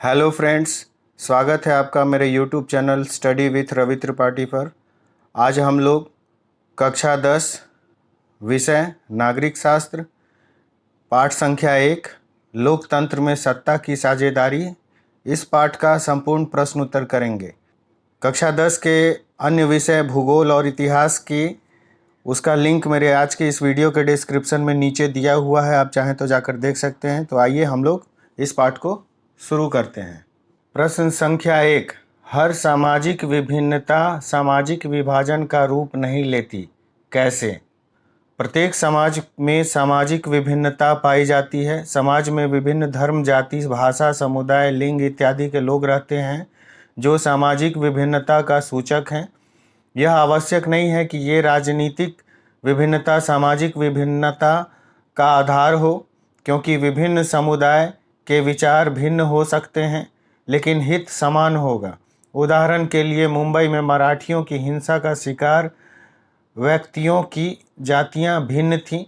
Hello friends, स्वागत है आपका मेरे YouTube channel study with Ravi Tripathi पर। आज हम लोग कक्षा 10 विषय नागरिक शास्त्र पाठ संख्या 1 लोकतंत्र में सत्ता की साझेदारी इस पाठ का संपूर्ण प्रश्न उत्तर करेंगे। कक्षा 10 के अन्य विषय भूगोल और इतिहास की उसका लिंक मेरे आज के इस वीडियो के डिस्क्रिप्शन में नीचे दिया हुआ है, आप चाहें तो जाकर देख सकते हैं। तो आइए हम लोग इस पाठ को शुरू करते हैं। प्रश्न संख्या 1, हर सामाजिक विभिन्नता सामाजिक विभाजन का रूप नहीं लेती, कैसे? प्रत्येक समाज में सामाजिक विभिन्नता पाई जाती है। समाज में विभिन्न धर्म, जाति, भाषा, समुदाय, लिंग इत्यादि के लोग रहते हैं जो सामाजिक विभिन्नता का सूचक हैं। यह आवश्यक नहीं है कि ये राजनीतिक विभिन्नता सामाजिक विभिन्नता का आधार हो, क्योंकि विभिन्न समुदाय के विचार भिन्न हो सकते हैं लेकिन हित समान होगा। उदाहरण के लिए मुंबई में मराठियों की हिंसा का शिकार व्यक्तियों की जातियां भिन्न थीं,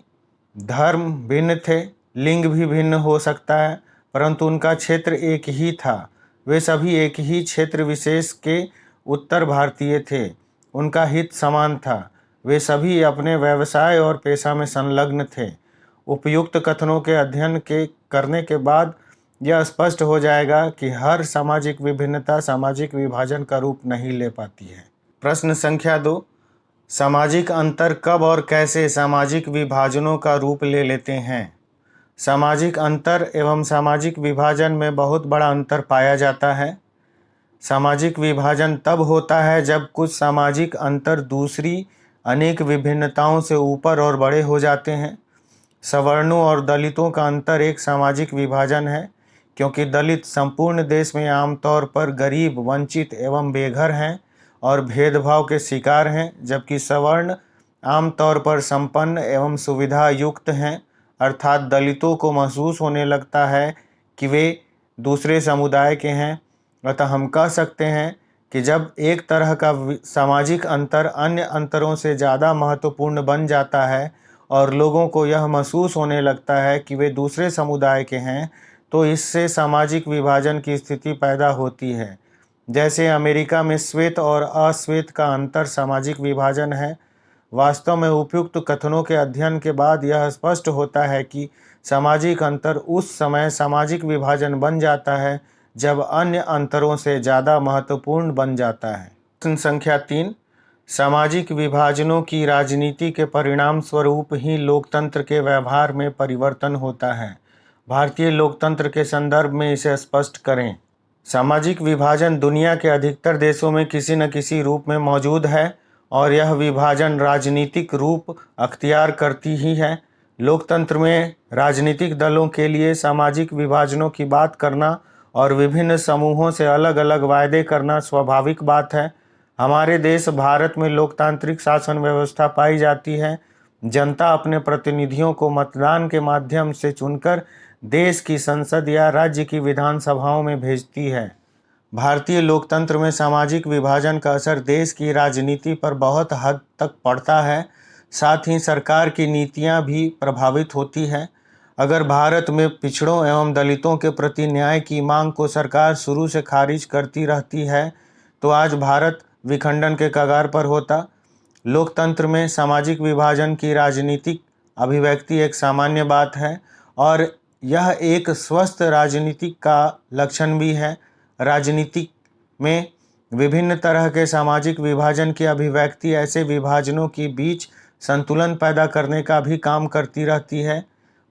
धर्म भिन्न थे, लिंग भी भिन्न हो सकता है, परंतु उनका क्षेत्र एक ही था। वे सभी एक ही क्षेत्र विशेष के उत्तर भारतीय थे। उनका हित समान था। वे सभी अपने व्यवसाय और पेशा में संलग्न थे। उपयुक्त कथनों के अध्ययन करने के बाद यह स्पष्ट हो जाएगा कि हर सामाजिक विभिन्नता सामाजिक विभाजन का रूप नहीं ले पाती है। प्रश्न संख्या 2, सामाजिक अंतर कब और कैसे सामाजिक विभाजनों का रूप ले लेते हैं? सामाजिक अंतर एवं सामाजिक विभाजन में बहुत बड़ा अंतर पाया जाता है। सामाजिक विभाजन तब होता है जब कुछ सामाजिक अंतर दूसरी अनेक विभिन्नताओं से ऊपर और बड़े हो जाते हैं। सवर्णों और दलितों का अंतर एक सामाजिक विभाजन है, क्योंकि दलित संपूर्ण देश में आमतौर पर गरीब, वंचित एवं बेघर हैं और भेदभाव के शिकार हैं, जबकि सवर्ण आमतौर पर संपन्न एवं सुविधा युक्त हैं। अर्थात दलितों को महसूस होने लगता है कि वे दूसरे समुदाय के हैं। अतः हम कह सकते हैं कि जब एक तरह का सामाजिक अंतर अन्य अंतरों से ज़्यादा महत्वपूर्ण बन जाता है और लोगों को यह महसूस होने लगता है कि वे दूसरे समुदाय के हैं, तो इससे सामाजिक विभाजन की स्थिति पैदा होती है। जैसे अमेरिका में श्वेत और अश्वेत का अंतर सामाजिक विभाजन है। वास्तव में उपयुक्त कथनों के अध्ययन के बाद यह स्पष्ट होता है कि सामाजिक अंतर उस समय सामाजिक विभाजन बन जाता है जब अन्य अंतरों से ज़्यादा महत्वपूर्ण बन जाता है। प्रश्न संख्या 3, सामाजिक विभाजनों की राजनीति के परिणाम स्वरूप ही लोकतंत्र के व्यवहार में परिवर्तन होता है। भारतीय लोकतंत्र के संदर्भ में इसे स्पष्ट करें। सामाजिक विभाजन दुनिया के अधिकतर देशों में किसी न किसी रूप में मौजूद है और यह विभाजन राजनीतिक रूप अख्तियार करती ही है। लोकतंत्र में राजनीतिक दलों के लिए सामाजिक विभाजनों की बात करना और विभिन्न समूहों से अलग अलग वायदे करना स्वाभाविक बात है। हमारे देश भारत में लोकतांत्रिक शासन व्यवस्था पाई जाती है। जनता अपने प्रतिनिधियों को मतदान के माध्यम से चुनकर देश की संसद या राज्य की विधानसभाओं में भेजती है। भारतीय लोकतंत्र में सामाजिक विभाजन का असर देश की राजनीति पर बहुत हद तक पड़ता है। साथ ही सरकार की नीतियां भी प्रभावित होती हैं। अगर भारत में पिछड़ों एवं दलितों के प्रति न्याय की मांग को सरकार शुरू से खारिज करती रहती है तो आज भारत विखंडन के कगार पर होता। लोकतंत्र में सामाजिक विभाजन की राजनीतिक अभिव्यक्ति एक सामान्य बात है और यह एक स्वस्थ राजनीति का लक्षण भी है। राजनीति में विभिन्न तरह के सामाजिक विभाजन की अभिव्यक्ति ऐसे विभाजनों के बीच संतुलन पैदा करने का भी काम करती रहती है।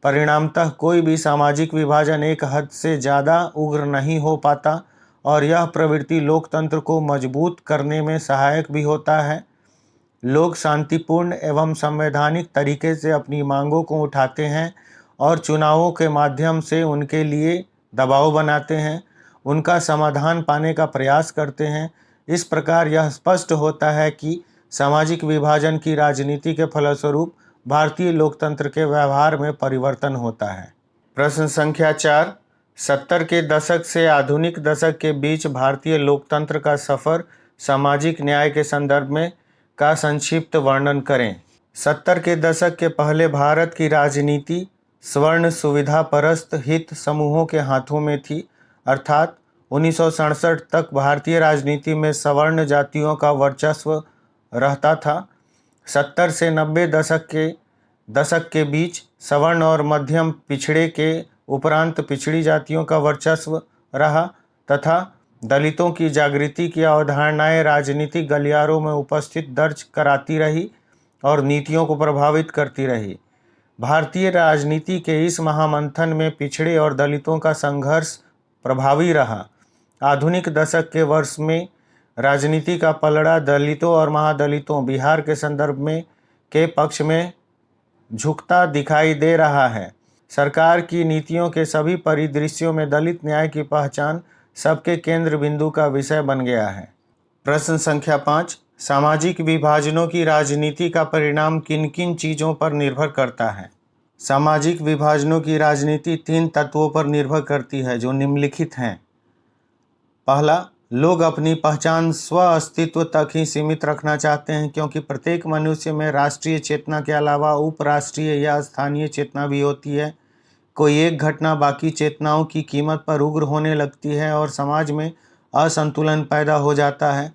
परिणामतः कोई भी सामाजिक विभाजन एक हद से ज़्यादा उग्र नहीं हो पाता और यह प्रवृत्ति लोकतंत्र को मजबूत करने में सहायक भी होता है। लोग शांतिपूर्ण एवं संवैधानिक तरीके से अपनी मांगों को उठाते हैं और चुनावों के माध्यम से उनके लिए दबाव बनाते हैं, उनका समाधान पाने का प्रयास करते हैं। इस प्रकार यह स्पष्ट होता है कि सामाजिक विभाजन की राजनीति के फलस्वरूप भारतीय लोकतंत्र के व्यवहार में परिवर्तन होता है। प्रश्न संख्या 4, 70 के दशक से आधुनिक दशक के बीच भारतीय लोकतंत्र का सफ़र सामाजिक न्याय के संदर्भ में का संक्षिप्त वर्णन करें। 70 के दशक के पहले भारत की राजनीति स्वर्ण सुविधा परस्त हित समूहों के हाथों में थी, अर्थात 1967 तक भारतीय राजनीति में सवर्ण जातियों का वर्चस्व रहता था। 70 से 90 दशक के बीच सवर्ण और मध्यम पिछड़े के उपरांत पिछड़ी जातियों का वर्चस्व रहा तथा दलितों की जागृति की अवधारणाएं राजनीतिक गलियारों में उपस्थित दर्ज कराती रही और नीतियों को प्रभावित करती रही। भारतीय राजनीति के इस महामंथन में पिछड़े और दलितों का संघर्ष प्रभावी रहा। आधुनिक दशक के वर्ष में राजनीति का पलड़ा दलितों और महादलितों बिहार के संदर्भ में के पक्ष में झुकता दिखाई दे रहा है। सरकार की नीतियों के सभी परिदृश्यों में दलित न्याय की पहचान सबके केंद्र बिंदु का विषय बन गया है। प्रश्न संख्या 5, सामाजिक विभाजनों की राजनीति का परिणाम किन किन चीज़ों पर निर्भर करता है? सामाजिक विभाजनों की राजनीति 3 तत्वों पर निर्भर करती है जो निम्नलिखित हैं। पहला, लोग अपनी पहचान स्व अस्तित्व तक ही सीमित रखना चाहते हैं क्योंकि प्रत्येक मनुष्य में राष्ट्रीय चेतना के अलावा उपराष्ट्रीय या स्थानीय चेतना भी होती है। कोई एक घटना बाकी चेतनाओं की कीमत पर उग्र होने लगती है और समाज में असंतुलन पैदा हो जाता है।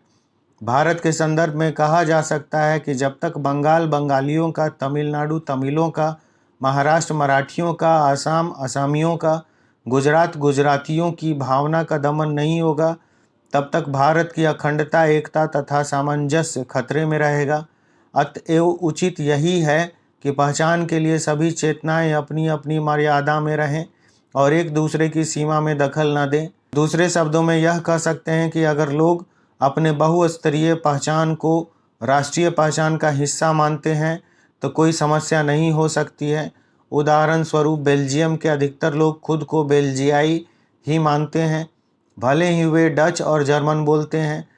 भारत के संदर्भ में कहा जा सकता है कि जब तक बंगाल बंगालियों का, तमिलनाडु तमिलों का, महाराष्ट्र मराठियों का, असम असमियों का, गुजरात गुजरातियों की भावना का दमन नहीं होगा, तब तक भारत की अखंडता, एकता तथा सामंजस्य खतरे में रहेगा। अतएव उचित यही है कि पहचान के लिए सभी चेतनाएं अपनी अपनी मर्यादा में रहें और एक दूसरे की सीमा में दखल न दें। दूसरे शब्दों में यह कह सकते हैं कि अगर लोग अपने बहुस्तरीय पहचान को राष्ट्रीय पहचान का हिस्सा मानते हैं तो कोई समस्या नहीं हो सकती है। उदाहरण स्वरूप बेल्जियम के अधिकतर लोग खुद को बेल्जियाई ही मानते हैं, भले ही वे डच और जर्मन बोलते हैं।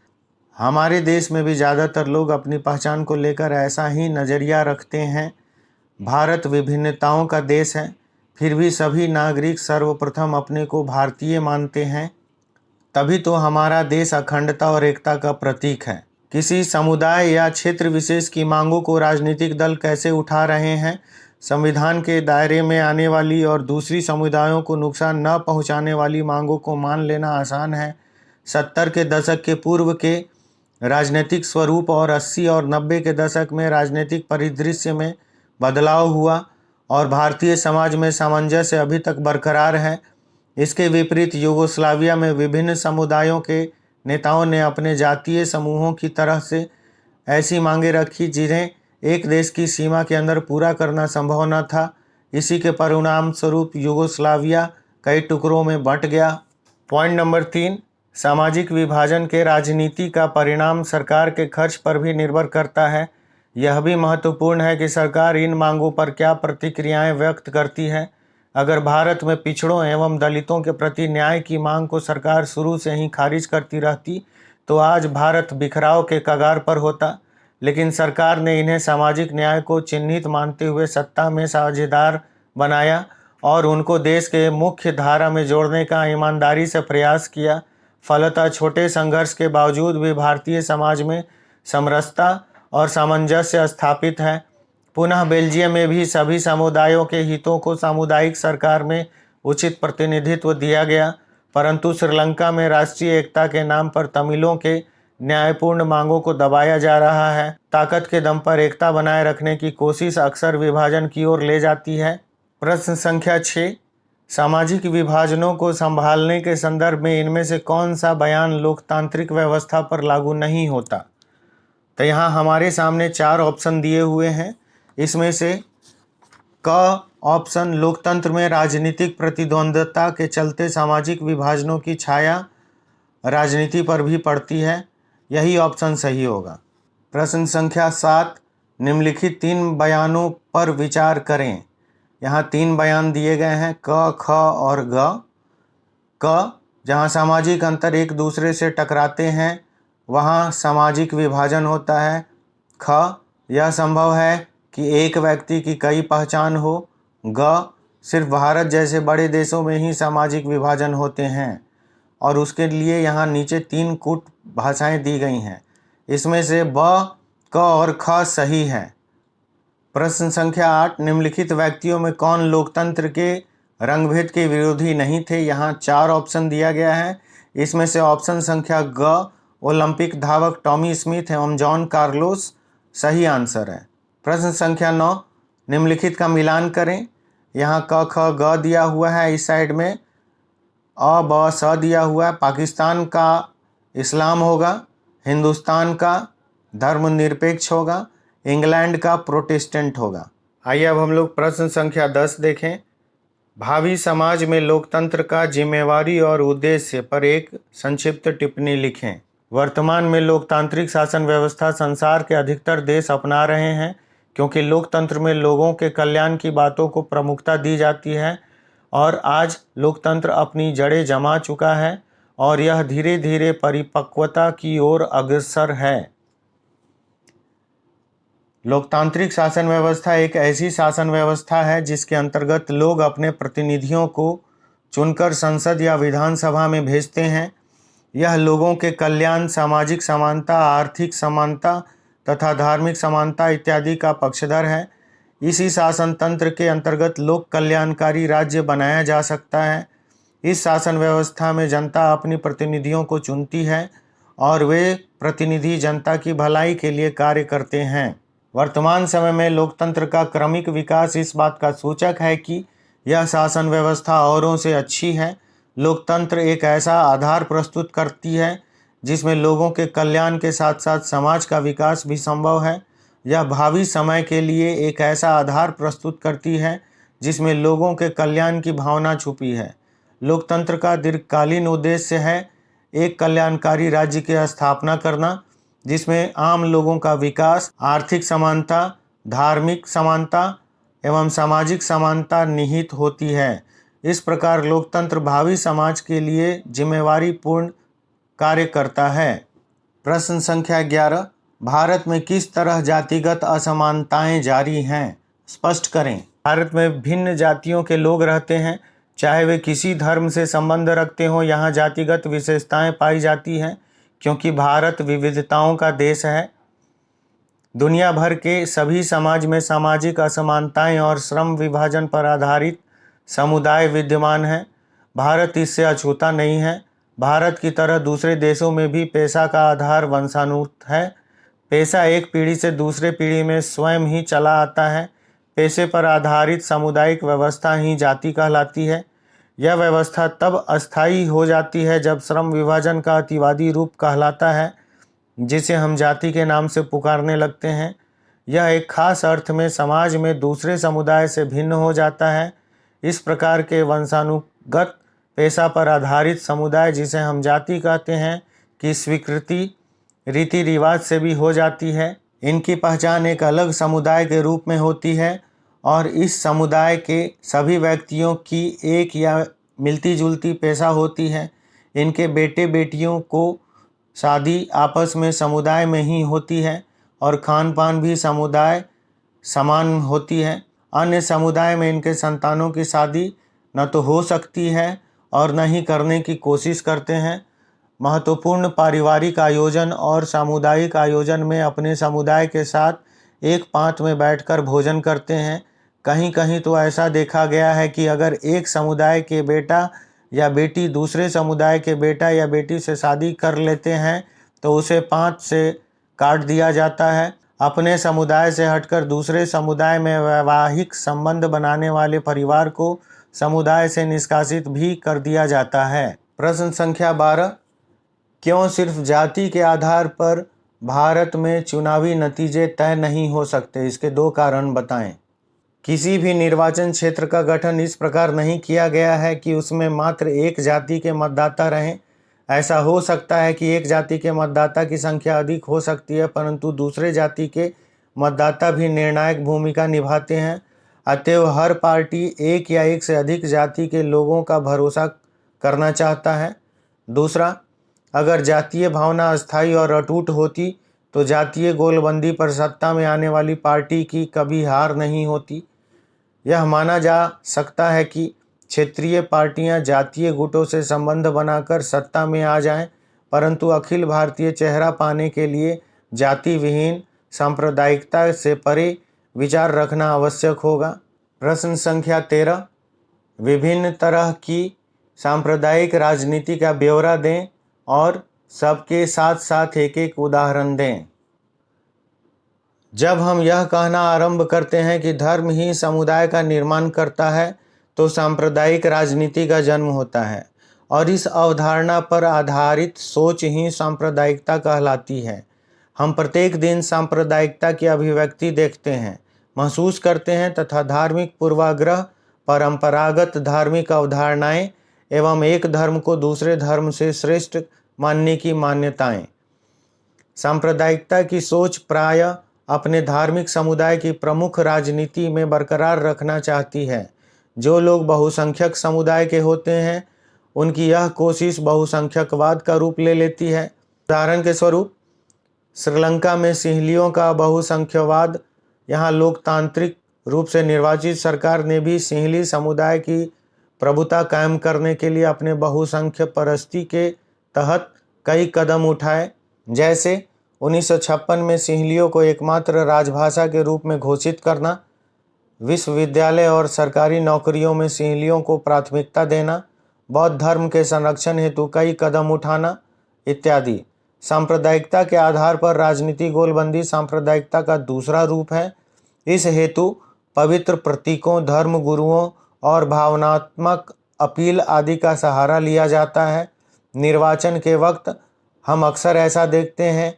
हमारे देश में भी ज़्यादातर लोग अपनी पहचान को लेकर ऐसा ही नज़रिया रखते हैं। भारत विभिन्नताओं का देश है, फिर भी सभी नागरिक सर्वप्रथम अपने को भारतीय मानते हैं। तभी तो हमारा देश अखंडता और एकता का प्रतीक है। किसी समुदाय या क्षेत्र विशेष की मांगों को राजनीतिक दल कैसे उठा रहे हैं? संविधान के दायरे में आने वाली और दूसरी समुदायों को नुकसान न पहुंचाने वाली मांगों को मान लेना आसान है। 70 के दशक के पूर्व के राजनीतिक स्वरूप और 80 और 90 के दशक में राजनीतिक परिदृश्य में बदलाव हुआ और भारतीय समाज में सामंजस्य अभी तक बरकरार है। इसके विपरीत यूगोस्लाविया में विभिन्न समुदायों के नेताओं ने अपने जातीय समूहों की तरह से ऐसी मांगें रखी जिन्हें एक देश की सीमा के अंदर पूरा करना संभव न था। इसी के परिणाम स्वरूप यूगोस्लाविया कई टुकड़ों में बंट गया। पॉइंट नंबर 3, सामाजिक विभाजन के राजनीति का परिणाम सरकार के खर्च पर भी निर्भर करता है। यह भी महत्वपूर्ण है कि सरकार इन मांगों पर क्या प्रतिक्रियाएं व्यक्त करती है। अगर भारत में पिछड़ों एवं दलितों के प्रति न्याय की मांग को सरकार शुरू से ही खारिज करती रहती तो आज भारत बिखराव के कगार पर होता। लेकिन सरकार ने इन्हें सामाजिक न्याय को चिन्हित मानते हुए सत्ता में साझेदार बनाया और उनको देश के मुख्य धारा में जोड़ने का ईमानदारी से प्रयास किया। फलतः छोटे संघर्ष के बावजूद भी भारतीय समाज में समरसता और सामंजस्य स्थापित है। पुनः बेल्जियम में भी सभी समुदायों के हितों को सामुदायिक सरकार में उचित प्रतिनिधित्व दिया गया, परंतु श्रीलंका में राष्ट्रीय एकता के नाम पर तमिलों के न्यायपूर्ण मांगों को दबाया जा रहा है। ताकत के दम पर एकता बनाए रखने की कोशिश अक्सर विभाजन की ओर ले जाती है। प्रश्न संख्या 6, सामाजिक विभाजनों को संभालने के संदर्भ में इनमें से कौन सा बयान लोकतांत्रिक व्यवस्था पर लागू नहीं होता? तो यहाँ हमारे सामने 4 ऑप्शन दिए हुए हैं। इसमें से क ऑप्शन, लोकतंत्र में राजनीतिक प्रतिद्वंद्विता के चलते सामाजिक विभाजनों की छाया राजनीति पर भी पड़ती है, यही ऑप्शन सही होगा। प्रश्न संख्या 7, निम्नलिखित 3 बयानों पर विचार करें। यहाँ 3 बयान दिए गए हैं, क, ख और ग। क, जहाँ सामाजिक अंतर एक दूसरे से टकराते हैं वहाँ सामाजिक विभाजन होता है। ख, यह संभव है कि एक व्यक्ति की कई पहचान हो। ग, सिर्फ भारत जैसे बड़े देशों में ही सामाजिक विभाजन होते हैं और उसके लिए यहाँ नीचे 3 कूट भाषाएं दी गई हैं। इसमें से ब, क और ख सही है। प्रश्न संख्या 8, निम्नलिखित व्यक्तियों में कौन लोकतंत्र के रंगभेद के विरोधी नहीं थे? यहाँ 4 ऑप्शन दिया गया है। इसमें से ऑप्शन संख्या ग ओलंपिक धावक टॉमी स्मिथ एवं जॉन कार्लोस सही आंसर है। प्रश्न संख्या 9, निम्नलिखित का मिलान करें। यहाँ क ख ग दिया हुआ है, इस साइड में अ ब स दिया हुआ है। पाकिस्तान का इस्लाम होगा, हिंदुस्तान का धर्मनिरपेक्ष होगा, इंग्लैंड का प्रोटेस्टेंट होगा। आइए अब हम लोग प्रश्न संख्या 10 देखें। भावी समाज में लोकतंत्र का जिम्मेवारी और उद्देश्य पर एक संक्षिप्त टिप्पणी लिखें। वर्तमान में लोकतांत्रिक शासन व्यवस्था संसार के अधिकतर देश अपना रहे हैं, क्योंकि लोकतंत्र में लोगों के कल्याण की बातों को प्रमुखता दी जाती है और आज लोकतंत्र अपनी जड़ें जमा चुका है और यह धीरे धीरे परिपक्वता की ओर अग्रसर है। लोकतांत्रिक शासन व्यवस्था एक ऐसी शासन व्यवस्था है जिसके अंतर्गत लोग अपने प्रतिनिधियों को चुनकर संसद या विधानसभा में भेजते हैं। यह लोगों के कल्याण, सामाजिक समानता, आर्थिक समानता तथा धार्मिक समानता इत्यादि का पक्षधर है। इसी शासन तंत्र के अंतर्गत लोक कल्याणकारी राज्य बनाया जा सकता है। इस शासन व्यवस्था में जनता अपनी प्रतिनिधियों को चुनती है और वे प्रतिनिधि जनता की भलाई के लिए कार्य करते हैं। वर्तमान समय में लोकतंत्र का क्रमिक विकास इस बात का सूचक है कि यह शासन व्यवस्था औरों से अच्छी है। लोकतंत्र एक ऐसा आधार प्रस्तुत करती है जिसमें लोगों के कल्याण के साथ साथ समाज का विकास भी संभव है। यह भावी समय के लिए एक ऐसा आधार प्रस्तुत करती है जिसमें लोगों के कल्याण की भावना छुपी है। लोकतंत्र का दीर्घकालीन उद्देश्य है एक कल्याणकारी राज्य की स्थापना करना, जिसमें आम लोगों का विकास, आर्थिक समानता, धार्मिक समानता एवं सामाजिक समानता निहित होती है। इस प्रकार लोकतंत्र भावी समाज के लिए जिम्मेवारी पूर्ण कार्य करता है। प्रश्न संख्या 11, भारत में किस तरह जातिगत असमानताएं जारी हैं? स्पष्ट करें। भारत में भिन्न जातियों के लोग रहते हैं, चाहे वे किसी धर्म से संबंध रखते हों। यहाँ जातिगत विशेषताएं पाई जाती हैं क्योंकि भारत विविधताओं का देश है। दुनिया भर के सभी समाज में सामाजिक असमानताएं और श्रम विभाजन पर आधारित समुदाय विद्यमान हैं। भारत इससे अछूता नहीं है। भारत की तरह दूसरे देशों में भी पेशा का आधार वंशानुगत है। पेशा एक पीढ़ी से दूसरे पीढ़ी में स्वयं ही चला आता है। पेशे पर आधारित सामुदायिक व्यवस्था ही जाति कहलाती है। यह व्यवस्था तब अस्थायी हो जाती है जब श्रम विभाजन का अतिवादी रूप कहलाता है, जिसे हम जाति के नाम से पुकारने लगते हैं। यह एक खास अर्थ में समाज में दूसरे समुदाय से भिन्न हो जाता है। इस प्रकार के वंशानुगत पेशा पर आधारित समुदाय, जिसे हम जाति कहते हैं, की स्वीकृति रीति रिवाज से भी हो जाती है। इनकी पहचान एक अलग समुदाय के रूप में होती है और इस समुदाय के सभी व्यक्तियों की एक या मिलती जुलती पेशा होती है। इनके बेटे बेटियों को शादी आपस में समुदाय में ही होती है और खान पान भी समुदाय समान होती है। अन्य समुदाय में इनके संतानों की शादी न तो हो सकती है और न ही करने की कोशिश करते हैं। महत्वपूर्ण पारिवारिक आयोजन और सामुदायिक आयोजन में अपने समुदाय के साथ एक पांत में बैठकर भोजन करते हैं। कहीं कहीं तो ऐसा देखा गया है कि अगर एक समुदाय के बेटा या बेटी दूसरे समुदाय के बेटा या बेटी से शादी कर लेते हैं तो उसे पांत से काट दिया जाता है। अपने समुदाय से हटकर दूसरे समुदाय में वैवाहिक संबंध बनाने वाले परिवार को समुदाय से निष्कासित भी कर दिया जाता है। प्रश्न संख्या 12, क्यों सिर्फ जाति के आधार पर भारत में चुनावी नतीजे तय नहीं हो सकते? इसके 2 कारण बताएं। किसी भी निर्वाचन क्षेत्र का गठन इस प्रकार नहीं किया गया है कि उसमें मात्र एक जाति के मतदाता रहें। ऐसा हो सकता है कि एक जाति के मतदाता की संख्या अधिक हो सकती है, परंतु दूसरे जाति के मतदाता भी निर्णायक भूमिका निभाते हैं। अतएव हर पार्टी एक या एक से अधिक जाति के लोगों का भरोसा करना चाहता है। दूसरा, अगर जातीय भावना अस्थायी और अटूट होती तो जातीय गोलबंदी पर सत्ता में आने वाली पार्टी की कभी हार नहीं होती। यह माना जा सकता है कि क्षेत्रीय पार्टियां जातीय गुटों से संबंध बनाकर सत्ता में आ जाएं, परंतु अखिल भारतीय चेहरा पाने के लिए जाति विहीन सांप्रदायिकता से परे विचार रखना आवश्यक होगा। प्रश्न संख्या 13, विभिन्न तरह की सांप्रदायिक राजनीति का ब्यौरा दें और सबके साथ साथ एक एक उदाहरण दें। जब हम यह कहना आरंभ करते हैं कि धर्म ही समुदाय का निर्माण करता है, तो सांप्रदायिक राजनीति का जन्म होता है और इस अवधारणा पर आधारित सोच ही सांप्रदायिकता कहलाती है। हम प्रत्येक दिन सांप्रदायिकता की अभिव्यक्ति देखते हैं, महसूस करते हैं तथा धार्मिक पूर्वाग्रह, परंपरागत धार्मिक अवधारणाएं एवं एक धर्म को दूसरे धर्म से श्रेष्ठ मानने की मान्यताएं। सांप्रदायिकता की सोच प्रायः अपने धार्मिक समुदाय की प्रमुख राजनीति में बरकरार रखना चाहती है। जो लोग बहुसंख्यक समुदाय के होते हैं, उनकी यह कोशिश बहुसंख्यकवाद का रूप ले लेती है। उदाहरण के स्वरूप, श्रीलंका में सिंहलियों का बहुसंख्यवाद। यहाँ लोकतांत्रिक रूप से निर्वाचित सरकार ने भी सिंहली समुदाय की प्रभुता कायम करने के लिए अपने बहुसंख्य परस्ती के तहत कई कदम उठाए। जैसे 1956 में सिंहलियों को एकमात्र राजभाषा के रूप में घोषित करना, विश्वविद्यालय और सरकारी नौकरियों में सिंहलियों को प्राथमिकता देना, बौद्ध धर्म के संरक्षण हेतु कई कदम उठाना इत्यादि। सांप्रदायिकता के आधार पर राजनीति गोलबंदी सांप्रदायिकता का दूसरा रूप है। इस हेतु पवित्र प्रतीकों, धर्म गुरुओं और भावनात्मक अपील आदि का सहारा लिया जाता है। निर्वाचन के वक्त हम अक्सर ऐसा देखते हैं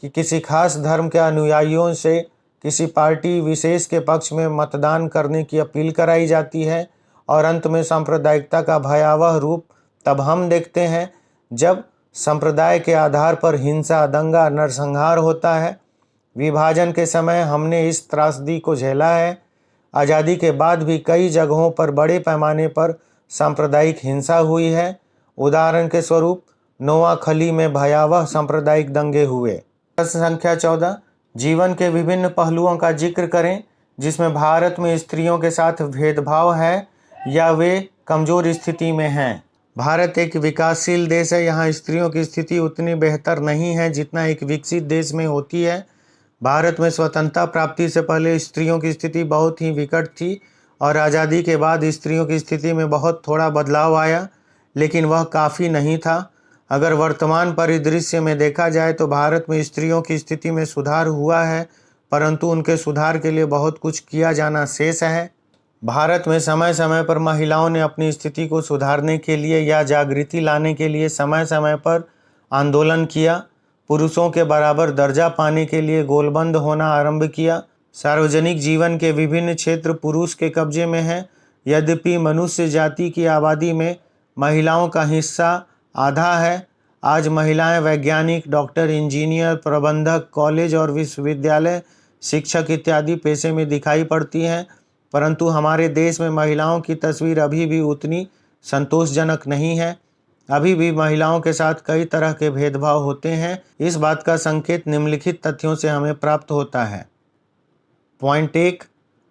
कि किसी खास धर्म के अनुयायियों से किसी पार्टी विशेष के पक्ष में मतदान करने की अपील कराई जाती है और अंत में सांप्रदायिकता का भयावह रूप तब हम देखते हैं जब संप्रदाय के आधार पर हिंसा, दंगा, नरसंहार होता है। विभाजन के समय हमने इस त्रासदी को झेला है। आज़ादी के बाद भी कई जगहों पर बड़े पैमाने पर सांप्रदायिक हिंसा हुई है। उदाहरण के स्वरूप, नोआखली में भयावह सांप्रदायिक दंगे हुए। प्रश्न संख्या 14, जीवन के विभिन्न पहलुओं का जिक्र करें जिसमें भारत में स्त्रियों के साथ भेदभाव है या वे कमजोर स्थिति में हैं। भारत एक विकासशील देश है। यहाँ स्त्रियों की स्थिति उतनी बेहतर नहीं है जितना एक विकसित देश में होती है। भारत में स्वतंत्रता प्राप्ति से पहले स्त्रियों की स्थिति बहुत ही विकट थी और आज़ादी के बाद स्त्रियों की स्थिति में बहुत थोड़ा बदलाव आया, लेकिन वह काफ़ी नहीं था। अगर वर्तमान परिदृश्य में देखा जाए तो भारत में स्त्रियों की स्थिति में सुधार हुआ है, परंतु उनके सुधार के लिए बहुत कुछ किया जाना शेष है। भारत में समय समय पर महिलाओं ने अपनी स्थिति को सुधारने के लिए या जागृति लाने के लिए समय समय पर आंदोलन किया। पुरुषों के बराबर दर्जा पाने के लिए गोलबंद होना आरंभ किया। सार्वजनिक जीवन के विभिन्न क्षेत्र पुरुष के कब्जे में हैं। यद्यपि मनुष्य जाति की आबादी में महिलाओं का हिस्सा आधा है। आज महिलाएं वैज्ञानिक, डॉक्टर, इंजीनियर, प्रबंधक, कॉलेज और विश्वविद्यालय शिक्षक इत्यादि पेशे में दिखाई पड़ती हैं, परंतु हमारे देश में महिलाओं की तस्वीर अभी भी उतनी संतोषजनक नहीं है। अभी भी महिलाओं के साथ कई तरह के भेदभाव होते हैं। इस बात का संकेत निम्नलिखित तथ्यों से हमें प्राप्त होता है। पॉइंट 1,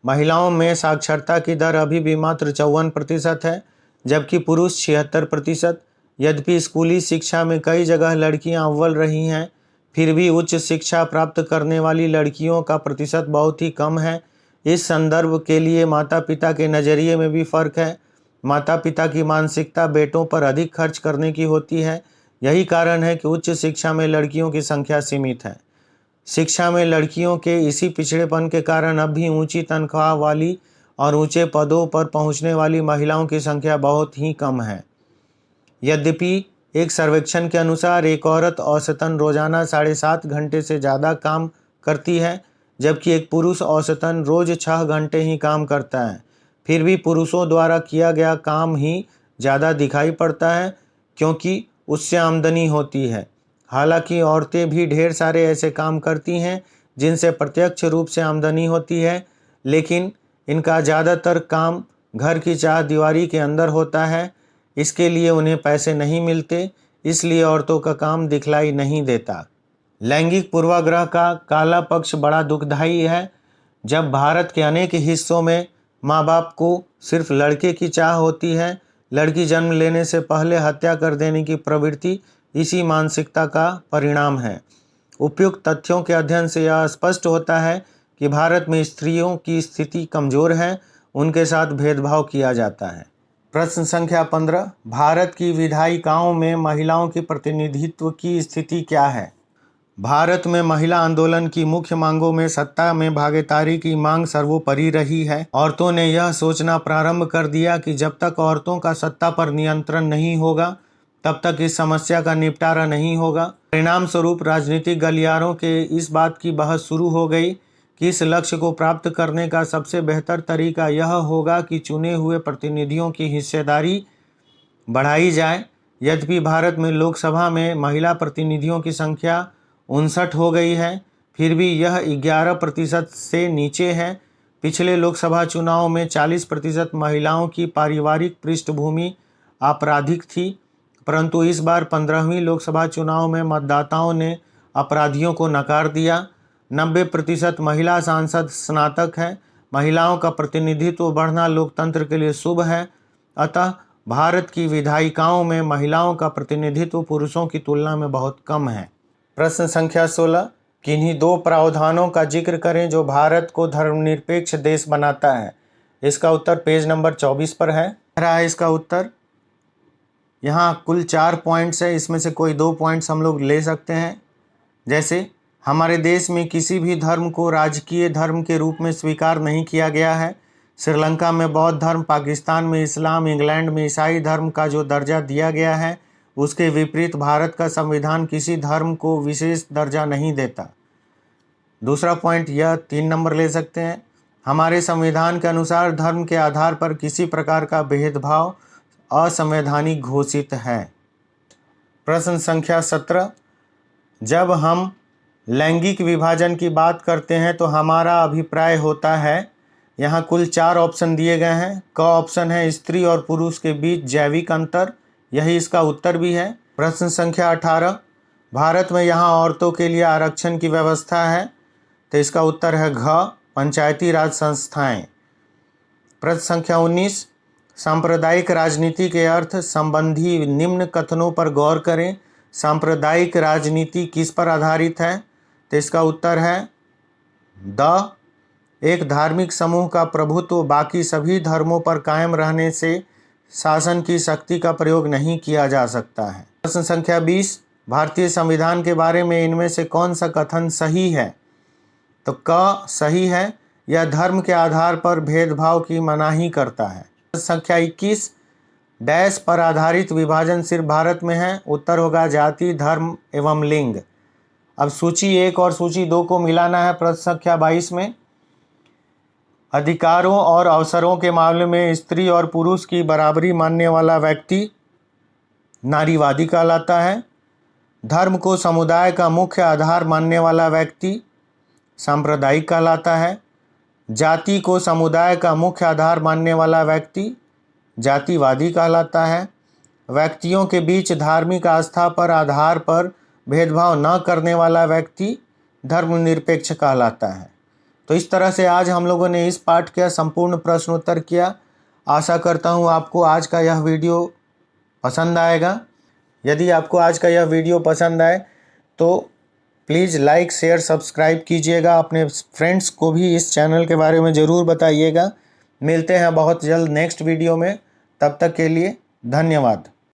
महिलाओं में साक्षरता की दर अभी भी मात्र 54% है, जबकि पुरुष 76%। यद्यपि स्कूली शिक्षा में कई जगह लड़कियां अव्वल रही हैं, फिर भी उच्च शिक्षा प्राप्त करने वाली लड़कियों का प्रतिशत बहुत ही कम है। इस संदर्भ के लिए माता पिता के नज़रिए में भी फ़र्क है। माता पिता की मानसिकता बेटों पर अधिक खर्च करने की होती है। यही कारण है कि उच्च शिक्षा में लड़कियों की संख्या सीमित है। शिक्षा में लड़कियों के इसी पिछड़ेपन के कारण अब भी ऊंची तनख्वाह वाली और ऊंचे पदों पर पहुंचने वाली महिलाओं की संख्या बहुत ही कम है। यद्यपि एक सर्वेक्षण के अनुसार एक औरत औसतन रोजाना 7.5 घंटे से ज़्यादा काम करती है, जबकि एक पुरुष औसतन रोज़ 6 घंटे ही काम करता है। फिर भी पुरुषों द्वारा किया गया काम ही ज़्यादा दिखाई पड़ता है क्योंकि उससे आमदनी होती है। हालांकि औरतें भी ढेर सारे ऐसे काम करती हैं जिनसे प्रत्यक्ष रूप से आमदनी होती है, लेकिन इनका ज़्यादातर काम घर की चारदीवारी के अंदर होता है। इसके लिए उन्हें पैसे नहीं मिलते, इसलिए औरतों का काम दिखलाई नहीं देता। लैंगिक पूर्वाग्रह का काला पक्ष बड़ा दुखदायी है। जब भारत के अनेक हिस्सों में माँ बाप को सिर्फ लड़के की चाह होती है, लड़की जन्म लेने से पहले हत्या कर देने की प्रवृत्ति इसी मानसिकता का परिणाम है। उपयुक्त तथ्यों के अध्ययन से यह स्पष्ट होता है कि भारत में स्त्रियों की स्थिति कमज़ोर है, उनके साथ भेदभाव किया जाता है। प्रश्न संख्या 15, भारत की विधायिकाओं में महिलाओं के प्रतिनिधित्व की स्थिति क्या है? भारत में महिला आंदोलन की मुख्य मांगों में सत्ता में भागीदारी की मांग सर्वोपरि रही है। औरतों ने यह सोचना प्रारंभ कर दिया कि जब तक औरतों का सत्ता पर नियंत्रण नहीं होगा तब तक इस समस्या का निपटारा नहीं होगा। परिणाम स्वरूप राजनीतिक गलियारों के इस बात की बहस शुरू हो गई कि इस लक्ष्य को प्राप्त करने का सबसे बेहतर तरीका यह होगा कि चुने हुए प्रतिनिधियों की हिस्सेदारी बढ़ाई जाए। यद्यपि भारत में लोकसभा में महिला प्रतिनिधियों की संख्या 59 हो गई है, फिर भी यह 11% से नीचे है। पिछले लोकसभा चुनाव में 40% महिलाओं की पारिवारिक पृष्ठभूमि आपराधिक थी, परंतु इस बार 15वीं लोकसभा चुनाव में मतदाताओं ने अपराधियों को नकार दिया। 90% महिला सांसद स्नातक हैं। महिलाओं का प्रतिनिधित्व बढ़ना लोकतंत्र के लिए शुभ है। अतः भारत की विधायिकाओं में महिलाओं का प्रतिनिधित्व पुरुषों की तुलना में बहुत कम है। प्रश्न संख्या 16, किन्हीं दो प्रावधानों का जिक्र करें जो भारत को धर्मनिरपेक्ष देश बनाता है। इसका उत्तर पेज नंबर 24 पर है। रहा है इसका उत्तर। यहाँ कुल 4 पॉइंट्स है, इसमें से कोई 2 पॉइंट्स हम लोग ले सकते हैं। जैसे हमारे देश में किसी भी धर्म को राजकीय धर्म के रूप में स्वीकार नहीं किया गया है। श्रीलंका में बौद्ध धर्म, पाकिस्तान में इस्लाम, इंग्लैंड में ईसाई धर्म का जो दर्जा दिया गया है उसके विपरीत भारत का संविधान किसी धर्म को विशेष दर्जा नहीं देता। दूसरा पॉइंट यह 3 नंबर ले सकते हैं। हमारे संविधान के अनुसार धर्म के आधार पर किसी प्रकार का भेदभाव असंवैधानिक घोषित है। प्रश्न संख्या 17, जब हम लैंगिक विभाजन की बात करते हैं तो हमारा अभिप्राय होता है, यहाँ कुल 4 ऑप्शन दिए गए हैं। क ऑप्शन है स्त्री और पुरुष के बीच जैविक अंतर, यही इसका उत्तर भी है। प्रश्न संख्या 18, भारत में यहाँ औरतों के लिए आरक्षण की व्यवस्था है, तो इसका उत्तर है घ, पंचायती राज संस्थाएं। प्रश्न संख्या 19, सांप्रदायिक राजनीति के अर्थ संबंधी निम्न कथनों पर गौर करें। सांप्रदायिक राजनीति किस पर आधारित है? तो इसका उत्तर है द, एक धार्मिक समूह का प्रभुत्व बाकी सभी धर्मों पर कायम रहने से शासन की शक्ति का प्रयोग नहीं किया जा सकता है। प्रश्न संख्या 20, भारतीय संविधान के बारे में इनमें से कौन सा कथन सही है? तो क सही है, यह धर्म के आधार पर भेदभाव की मनाही करता है। प्रश्न संख्या 21, डैश पर आधारित विभाजन सिर्फ भारत में है। उत्तर होगा जाति, धर्म एवं लिंग। अब सूची 1 और सूची 2 को मिलाना है। प्रश्न संख्या 22 में अधिकारों और अवसरों के मामले में स्त्री और पुरुष की बराबरी मानने वाला व्यक्ति नारीवादी कहलाता है। धर्म को समुदाय का मुख्य आधार मानने वाला व्यक्ति सांप्रदायिक कहलाता है। जाति को समुदाय का मुख्य आधार मानने वाला व्यक्ति जातिवादी कहलाता है। व्यक्तियों के बीच धार्मिक आस्था पर आधार पर भेदभाव न करने वाला व्यक्ति धर्मनिरपेक्ष कहलाता है। तो इस तरह से आज हम लोगों ने इस पाठ का संपूर्ण प्रश्नोत्तर किया। आशा करता हूँ आपको आज का यह वीडियो पसंद आएगा। यदि आपको आज का यह वीडियो पसंद आए तो प्लीज़ लाइक, शेयर, सब्सक्राइब कीजिएगा। अपने फ्रेंड्स को भी इस चैनल के बारे में ज़रूर बताइएगा। मिलते हैं बहुत जल्द नेक्स्ट वीडियो में। तब तक के लिए धन्यवाद।